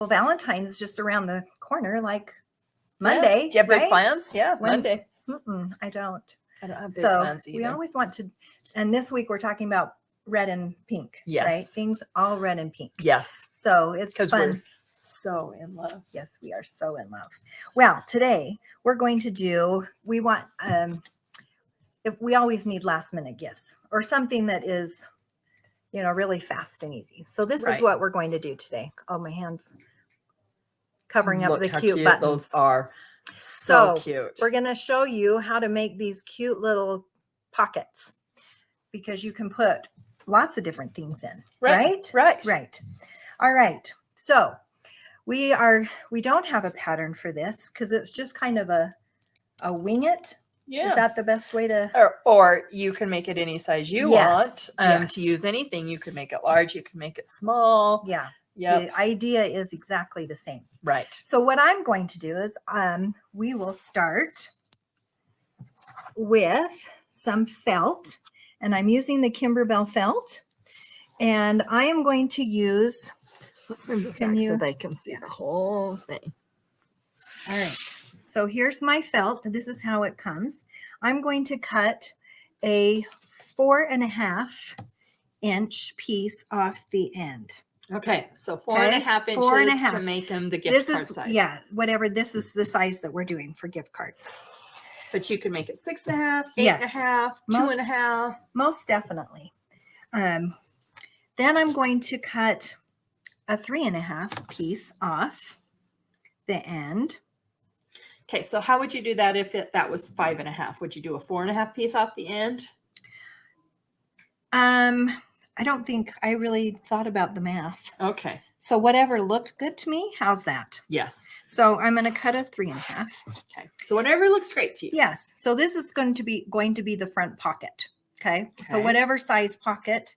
Well, Valentine's is just around the corner, like Monday. Do you have big right? plans? Yeah, Monday. I don't. I don't have big So plans either. we always want to, and this week we're talking about red and pink, Yes. right? Things all red and pink. Yes. So it's fun. We're so in love. Yes, we are so in love. Well, today we're going to do, we want, if we always need last minute gifts or something that is, you know, really fast and easy. So this is what we're going to do today. Oh, my hands covering up the cute buttons. Those are so cute. We're going to show you how to make these cute little pockets because you can put lots of different things in. Right. All right. So we don't have a pattern for this because it's just kind of a wing it. Yeah. Is that the best way to? Or you can make it any size you want to use anything. You can make it large. You can make it small. Yeah. The idea is exactly the same. Right. So what I'm going to do is we will start with some felt, and I'm using the Kimberbell felt, and I am going to use. Let's move this back so they can see the whole thing. All right. So here's my felt. This is how it comes. I'm going to cut a 4.5 inch piece off the end. Okay, so 4.5 inches to make them the gift card size. Yeah, whatever. This is the size that we're doing for gift cards. But you can make it 6.5, 8.5, 2.5. Most definitely. Then I'm going to cut a 3.5 piece off the end. Okay, so how would you do that if that was 5.5? Would you do a 4.5 piece off the end? I don't think I really thought about the math. Okay. So whatever looked good to me, how's that? Yes. So I'm going to cut a 3.5. Okay. So whatever looks great to you. Yes. So this is going to be the front pocket. Okay. So whatever size pocket,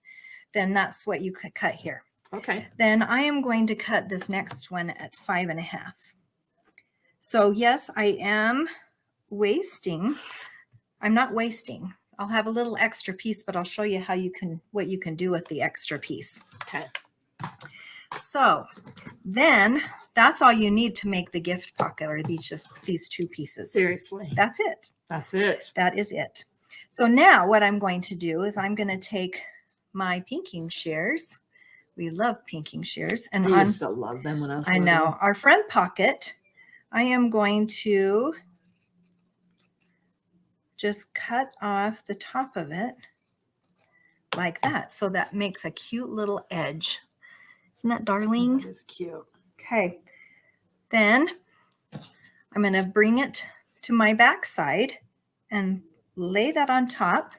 then that's what you could cut here. Okay. Then I am going to cut this next one at 5.5. So yes, I am wasting. I'm not wasting. I'll have a little extra piece, but I'll show you what you can do with the extra piece. Okay. So then that's all you need to make the gift pocket, or these two pieces. Seriously. That's it. That's it. That is it. So now what I'm going to do is I'm going to take my pinking shears. We love pinking shears. And I used to love them when I was little. I know. Our front pocket, I am going to just cut off the top of it like that. So that makes a cute little edge. Isn't that darling? That is cute. Okay. Then I'm going to bring it to my back side and lay that on top.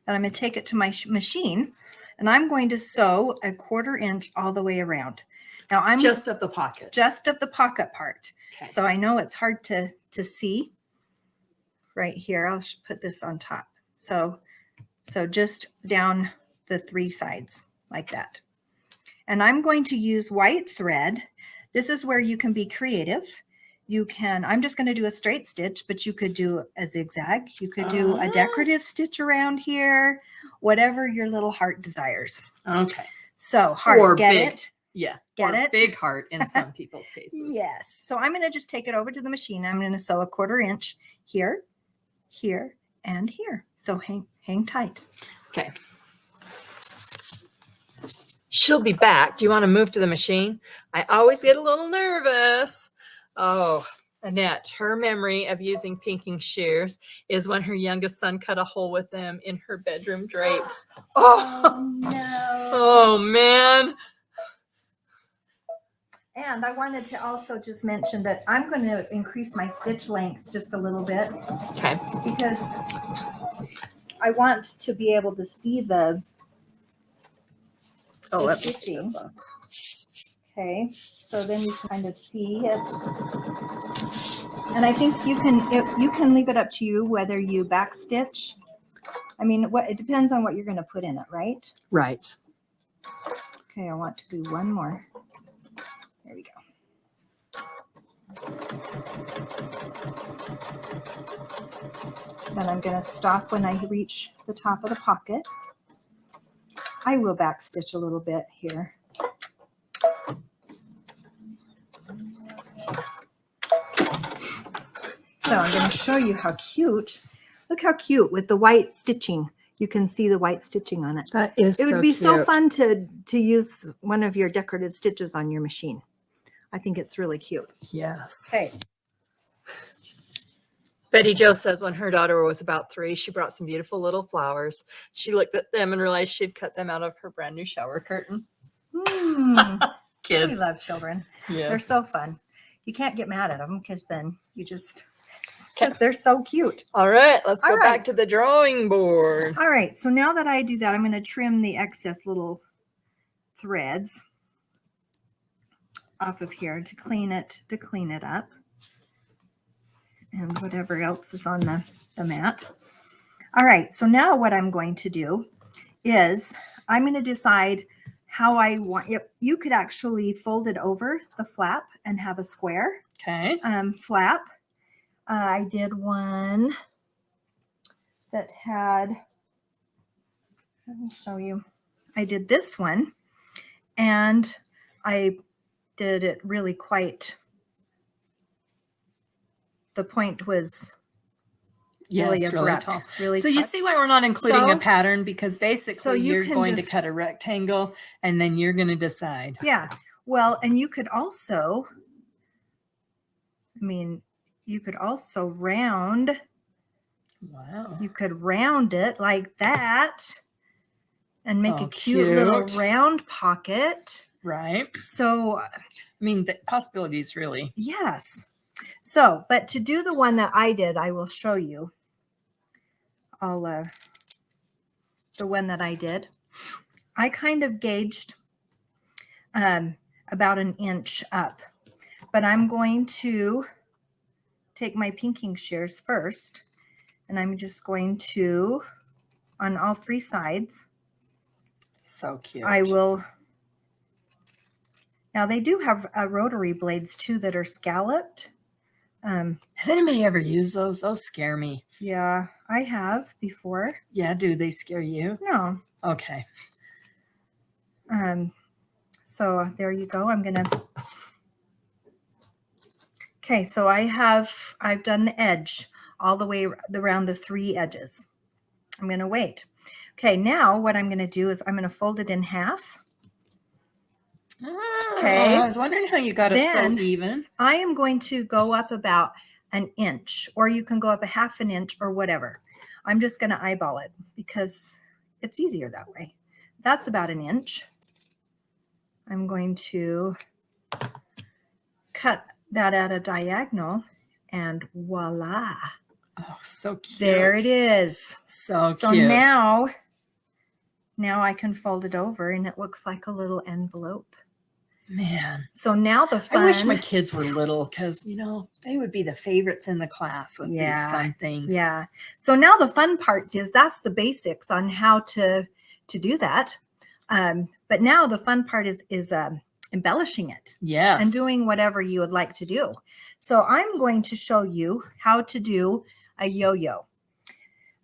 Then I'm going to take it to my machine and I'm going to sew a 1/4 inch all the way around. Now I'm just of the pocket. Just of the pocket part. Okay. So I know it's hard to see. Right here, I'll put this on top. So just down the 3 sides like that. And I'm going to use white thread. This is where you can be creative. I'm just going to do a straight stitch, but you could do a zigzag. You could do a decorative stitch around here, whatever your little heart desires. Okay. So heart, or get big. it? Yeah. Get it? Big heart in some people's cases. Yes. So I'm going to just take it over to the machine. I'm going to sew a 1/4 inch here, here, and here. So hang tight. Okay. She'll be back. Do you want to move to the machine? I always get a little nervous. Oh, Annette, her memory of using pinking shears is when her youngest son cut a hole with them in her bedroom drapes. Oh no. Oh, man. And I wanted to also just mention that I'm going to increase my stitch length just a little bit. Okay. Because I want to be able to see the stitching. Okay, so then you can kind of see it. And I think you can leave it up to you whether you back stitch. I mean, it depends on what you're going to put in it, right? Right. Okay, I want to do one more. There we go. Then I'm going to stop when I reach the top of the pocket. I will back stitch a little bit here. So I'm going to show you how cute. Look how cute with the white stitching. You can see the white stitching on it. That is It would be so cute. fun to use one of your decorative stitches on your machine. I think it's really cute. Yes. Okay. Betty Jo says when her daughter was about 3, she brought some beautiful little flowers. She looked at them and realized she'd cut them out of her brand new shower curtain. We Kids. love children. Yes. They're so fun. You can't get mad at them because then you just, because they're so cute. All right, let's go All back right. to the drawing board. All right, so now that I do that, I'm going to trim the excess little threads off of here to clean it up, and whatever else is on the mat. All right, so now what I'm going to do is I'm going to decide how I want it. You could actually fold it over the flap and have a square Okay. flap. I did one that had, let me show you. I did this one and I did it really quite, the point was really abrupt, tall. really So you tucked. see why we're not including So- a pattern, because basically so you you're can going just- to cut a rectangle and then you're going to decide. Yeah. Well, and you could also, you could also round. Wow. You could round it like that and make Oh, a cute little cute. round pocket. Right. So, I mean, the possibilities really. yes. So, but to do the one that I did, I will show you. The one that I did. I kind of gauged about an inch up, but I'm going to take my pinking shears first, and I'm just going to, on all 3 sides, So cute. I will. Now they do have rotary blades too that are scalloped. Has anybody ever used those? Those scare me. Yeah, I have before. Yeah, do they scare you? No. Okay. So there you go. I'm gonna. Okay, so I've done the edge all the way around the 3 edges. I'm gonna wait. Okay, now what I'm gonna do is I'm gonna fold it in half. Okay. I was wondering how you got it so Then- even. I am going to go up about an inch, or you can go up a half an inch or whatever. I'm just going to eyeball it because it's easier that way. That's about an inch. I'm going to cut that at a diagonal, and voila. Oh, so cute. There it is. So So cute. now I can fold it over and it looks like a little envelope. Man, So now the fun. I wish my kids were little, because, they would be the favorites in the class with these Yeah. fun things. Yeah. So now the fun part is that's the basics on how to do that. But now the fun part is embellishing it Yes. and doing whatever you would like to do. So I'm going to show you how to do a yo-yo.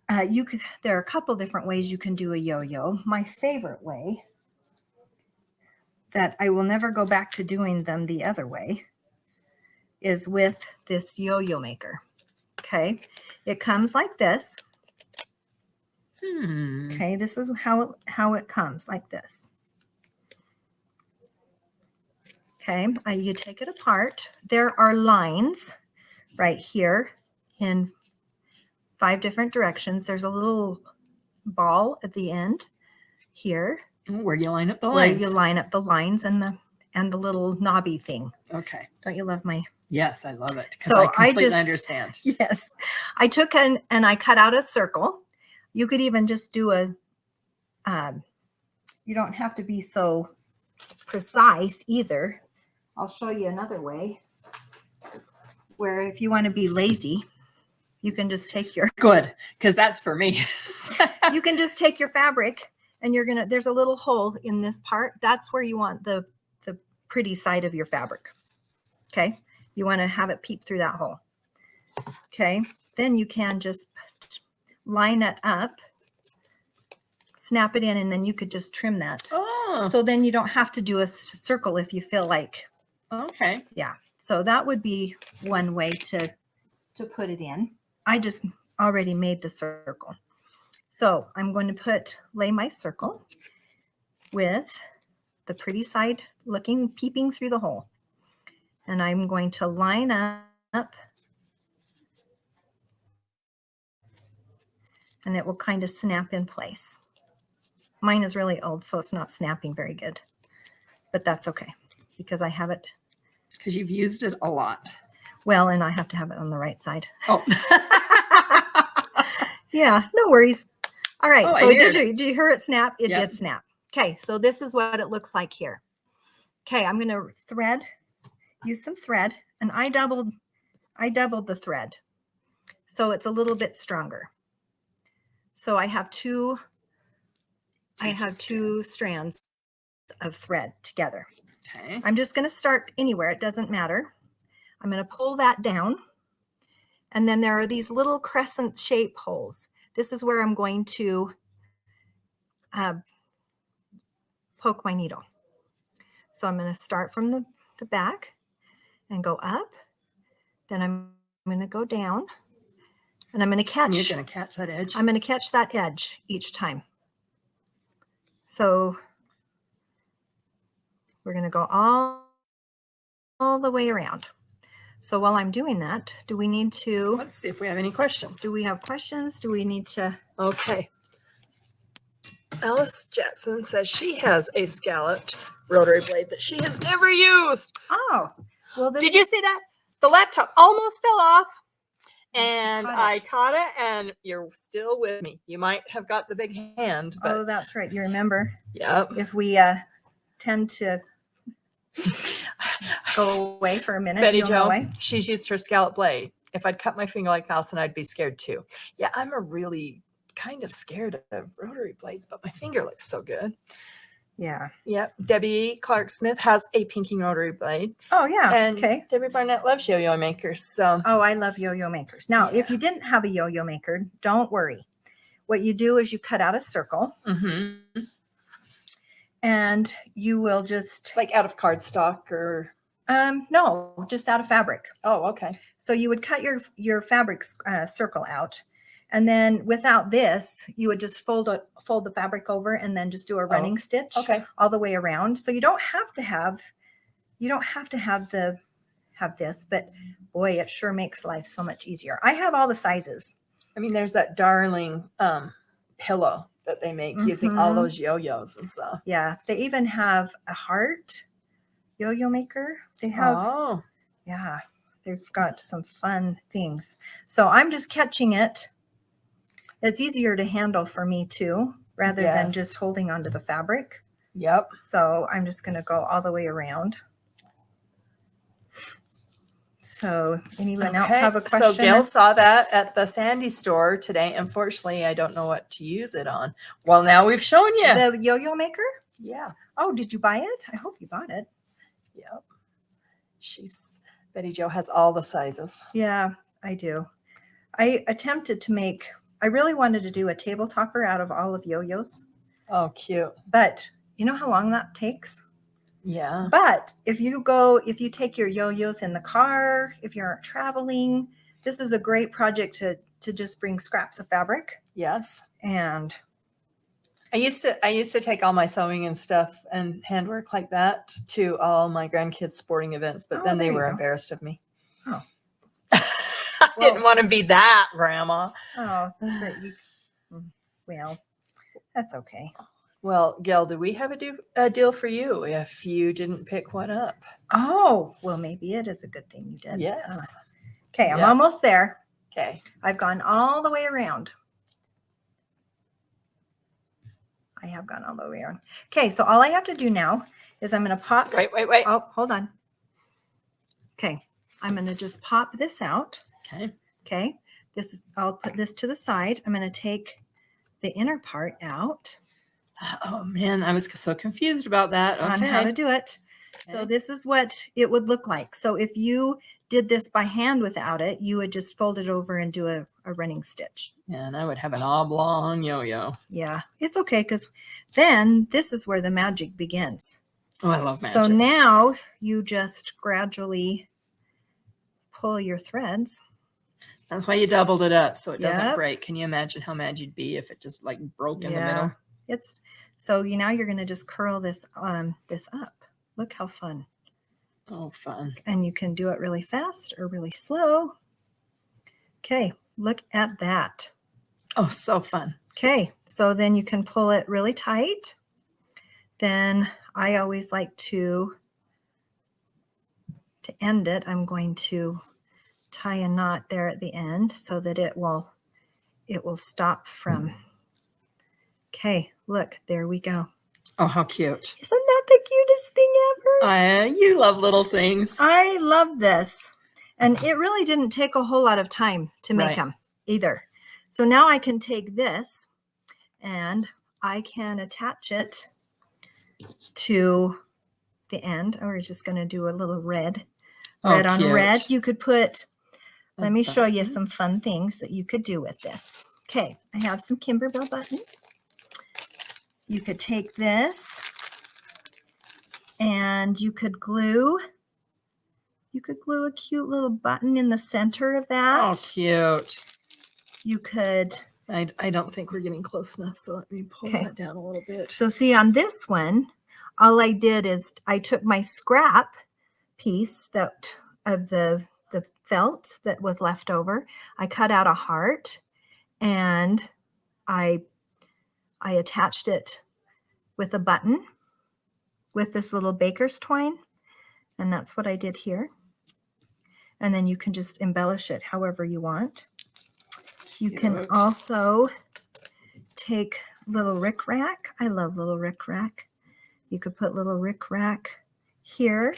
There are a couple different ways you can do a yo-yo. My favorite way, that I will never go back to doing them the other way, is with this yo-yo maker. Okay, it comes like this. Okay, this is how it comes, like this. Okay, you take it apart. There are lines right here in 5 different directions. There's a little ball at the end here. Where you line up the where lines. you line up the lines and the little knobby thing. Okay. Don't you love my? Yes, I love it. So I I completely just- understand. Yes, I took and I cut out a circle. You could even just do a. You don't have to be so precise either. I'll show you another way. Where if you want to be lazy, you can just take your Good, because that's for me. you can just take your fabric and there's a little hole in this part. That's where you want the pretty side of your fabric. Okay. You want to have it peep through that hole. Okay. Then you can just line it up, snap it in, and then you could just trim that. Oh, So then you don't have to do a circle if you feel like, okay. yeah. So that would be one way to to put it in. I just already made the circle. So I'm going to lay my circle with the pretty side looking, peeping through the hole. And I'm going to line up, and it will kind of snap in place. Mine is really old, so it's not snapping very good, but that's okay because I have it. Because you've used it a lot. Well, and I have to have it on the right side. Oh. Yeah, no worries. All right, Oh, so did you hear it snap? It Yep. did snap. Okay, so this is what it looks like here. Okay, I'm going to use some thread, and I doubled the thread. So it's a little bit stronger. So I have two strands of thread together. Okay. I'm just going to start anywhere. It doesn't matter. I'm going to pull that down. And then there are these little crescent shape holes. This is where I'm going to poke my needle. So I'm going to start from the back and go up. Then I'm going to go down. And I'm going to catch. You're going to catch that edge. I'm going to catch that edge each time. So we're going to go all the way around. So while I'm doing that, do we need to... Let's see if we have any questions. Do we have questions? Do we need to... Okay. Alice Jackson says she has a scalloped rotary blade that she has never used. Oh, well, Did you see that? The laptop almost fell off, and I caught it, and you're still with me. You might have got the big hand. But oh, that's right. You remember? Yep. If we tend to go away for a minute. Betty Jo, she's used her scallop blade. If I'd cut my finger like Allison, I'd be scared too. Yeah, I'm a really kind of scared of rotary blades, but my finger looks so good. Yeah. Yep. Debbie Clark Smith has a pinking rotary blade. Oh, yeah. And okay. Debbie Barnett loves yo-yo makers. So. Oh, I love yo-yo makers. Now, if you didn't have a yo-yo maker, don't worry. What you do is you cut out a circle. Mm-hmm. And you will just... Like out of cardstock or... No, just out of fabric. Oh, okay. So you would cut your fabric circle out. And then without this, you would just fold the fabric over and then just do a running stitch all the way around. So you don't have to have this, but boy, it sure makes life so much easier. I have all the sizes. I mean, there's that darling pillow that they make using all those yo-yos and stuff. Yeah, they even have a heart yo-yo maker. They have, yeah, they've got some fun things. So I'm just catching it. It's easier to handle for me too, rather than just holding onto the fabric. Yep. So I'm just going to go all the way around. So anyone else have a question? So Gail saw that at the Sandy store today. Unfortunately, I don't know what to use it on. Well, now we've shown you. The yo-yo maker? Yeah. Oh, did you buy it? I hope you bought it. Yep. Betty Jo has all the sizes. Yeah, I do. I attempted to I really wanted to do a table topper out of all of yo-yos. Oh, cute. But you know how long that takes? Yeah. But if you take your yo-yos in the car, if you're traveling, this is a great project to just bring scraps of fabric. Yes. And I used to take all my sewing and stuff and handwork like that to all my grandkids' sporting events, but then they were embarrassed of me. Oh. I didn't want to be that grandma. Oh, well, that's okay. Well, Gail, do we have a deal for you if you didn't pick one up? Oh, well, maybe it is a good thing you did. Yes. Okay, I'm almost there. Okay. I've gone all the way around. I have gone all the way around. Okay, so all I have to do now is I'm going to pop. Wait. Oh, hold on. Okay, I'm going to just pop this out. Okay. I'll put this to the side. I'm going to take the inner part out. Oh man, I was so confused about that. On how to do it. Okay. So this is what it would look like. So if you did this by hand without it, you would just fold it over and do a running stitch. Yeah, and I would have an oblong yo-yo. Yeah, it's okay because then this is where the magic begins. Oh, I love magic. So now you just gradually pull your threads. That's why you doubled it up so it doesn't Yep. break. Can you imagine how mad you'd be if it just like broke in the middle? It's so now you're going to just curl this this up. Look how fun. Oh, fun. And you can do it really fast or really slow. Okay, look at that. Oh, so fun. Okay, so then you can pull it really tight. Then I always like to end it, I'm going to tie a knot there at the end so that it will stop from. Okay, look, there we go. Oh, how cute. Isn't that the cutest thing ever? You love little things. I love this. And it really didn't take a whole lot of time to make them either. So now I can take this and I can attach it to the end. Oh, we're just going to do a little red on red. You could put, let me show you some fun things that you could do with this. Okay, I have some Kimberbell buttons. You could take this and you could glue a cute little button in the center of that. Oh, cute. You could. I don't think we're getting close enough, so let me pull that down a little bit. So see, on this one, all I did is I took my scrap piece that of the felt that was left over. I cut out a heart and I attached it with a button with this little baker's twine. And that's what I did here. And then you can just embellish it however you want. You can also take little rickrack. I love little rickrack. You could put little rickrack here.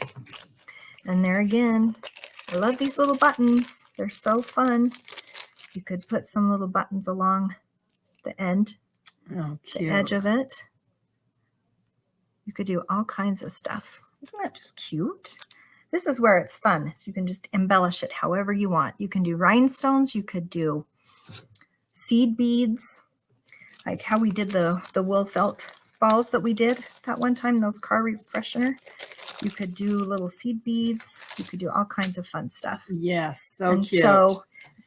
And there again, I love these little buttons. They're so fun. You could put some little buttons along the end, the edge of it. You could do all kinds of stuff. Isn't that just cute? This is where it's fun. So you can just embellish it however you want. You can do rhinestones. You could do seed beads, like how we did the wool felt balls that we did that one time, those car refreshener. You could do little seed beads. You could do all kinds of fun stuff. Yes, so and cute.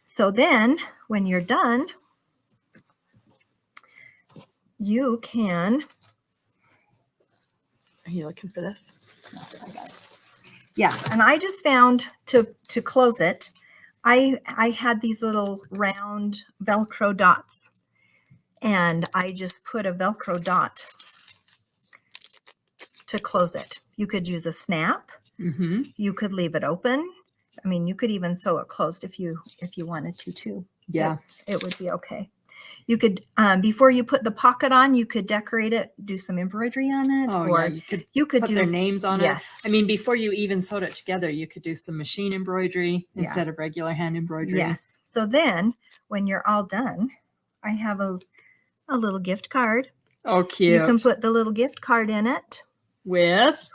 So then when you're done, you can. Are you looking for this? I got it. Yes, and I just found to close it, I had these little round Velcro dots, and I just put a Velcro dot to close it. You could use a snap. Mm-hmm. You could leave it open. I mean, you could even sew it closed if you wanted to too. Yeah, it would be okay. You could, before you put the pocket on, you could decorate it, do some embroidery on it. Oh, or yeah. You could put do their names on yes. it. I mean, before you even sewed it together, you could do some machine embroidery instead of regular hand embroidery. Yes. So then when you're all done, I have a little gift card. Oh, cute. You can put the little gift card in it. With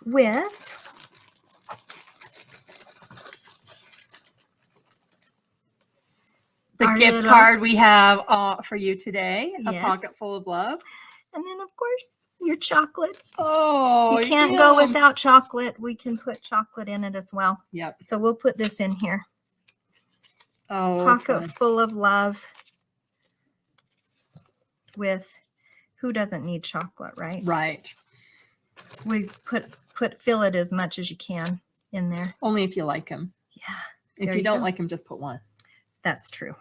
the gift card we have for you today, a pocket full of love. And then, of course, your chocolate. Oh, you can't go without chocolate. We can put chocolate in it as well. Yep. So we'll put this in here. Oh, pocket full of love. With who doesn't need chocolate, right? Right. We fill it as much as you can in there. Only if you like them. Yeah. If you don't like them, just put one. That's true.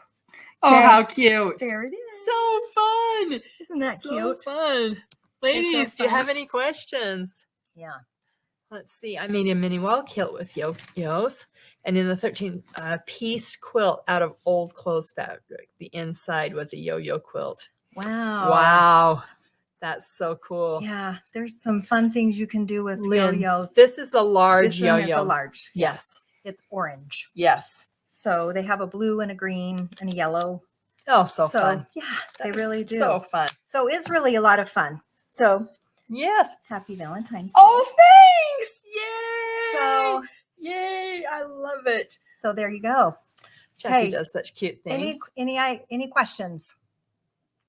Oh, how cute. There it is. So fun. Isn't that so cute? Fun. Ladies, do you have any questions? Yeah. Let's see. I made a mini wall kilt with yo-yos and in the 13-piece quilt out of old clothes fabric. The inside was a yo-yo quilt. Wow. Wow. That's so cool. Yeah. There's some fun things you can do with yo-yos. This is the large yo-yo. This one is a large. Yes. It's orange. Yes. So they have a blue and a green and a yellow. Oh, so fun. Yeah, they really do. So fun. So it's really a lot of fun. So yes. Happy Valentine's Day. Oh, thanks. Yay. So yay. I love it. So there you go. Jackie does such cute things. Any questions?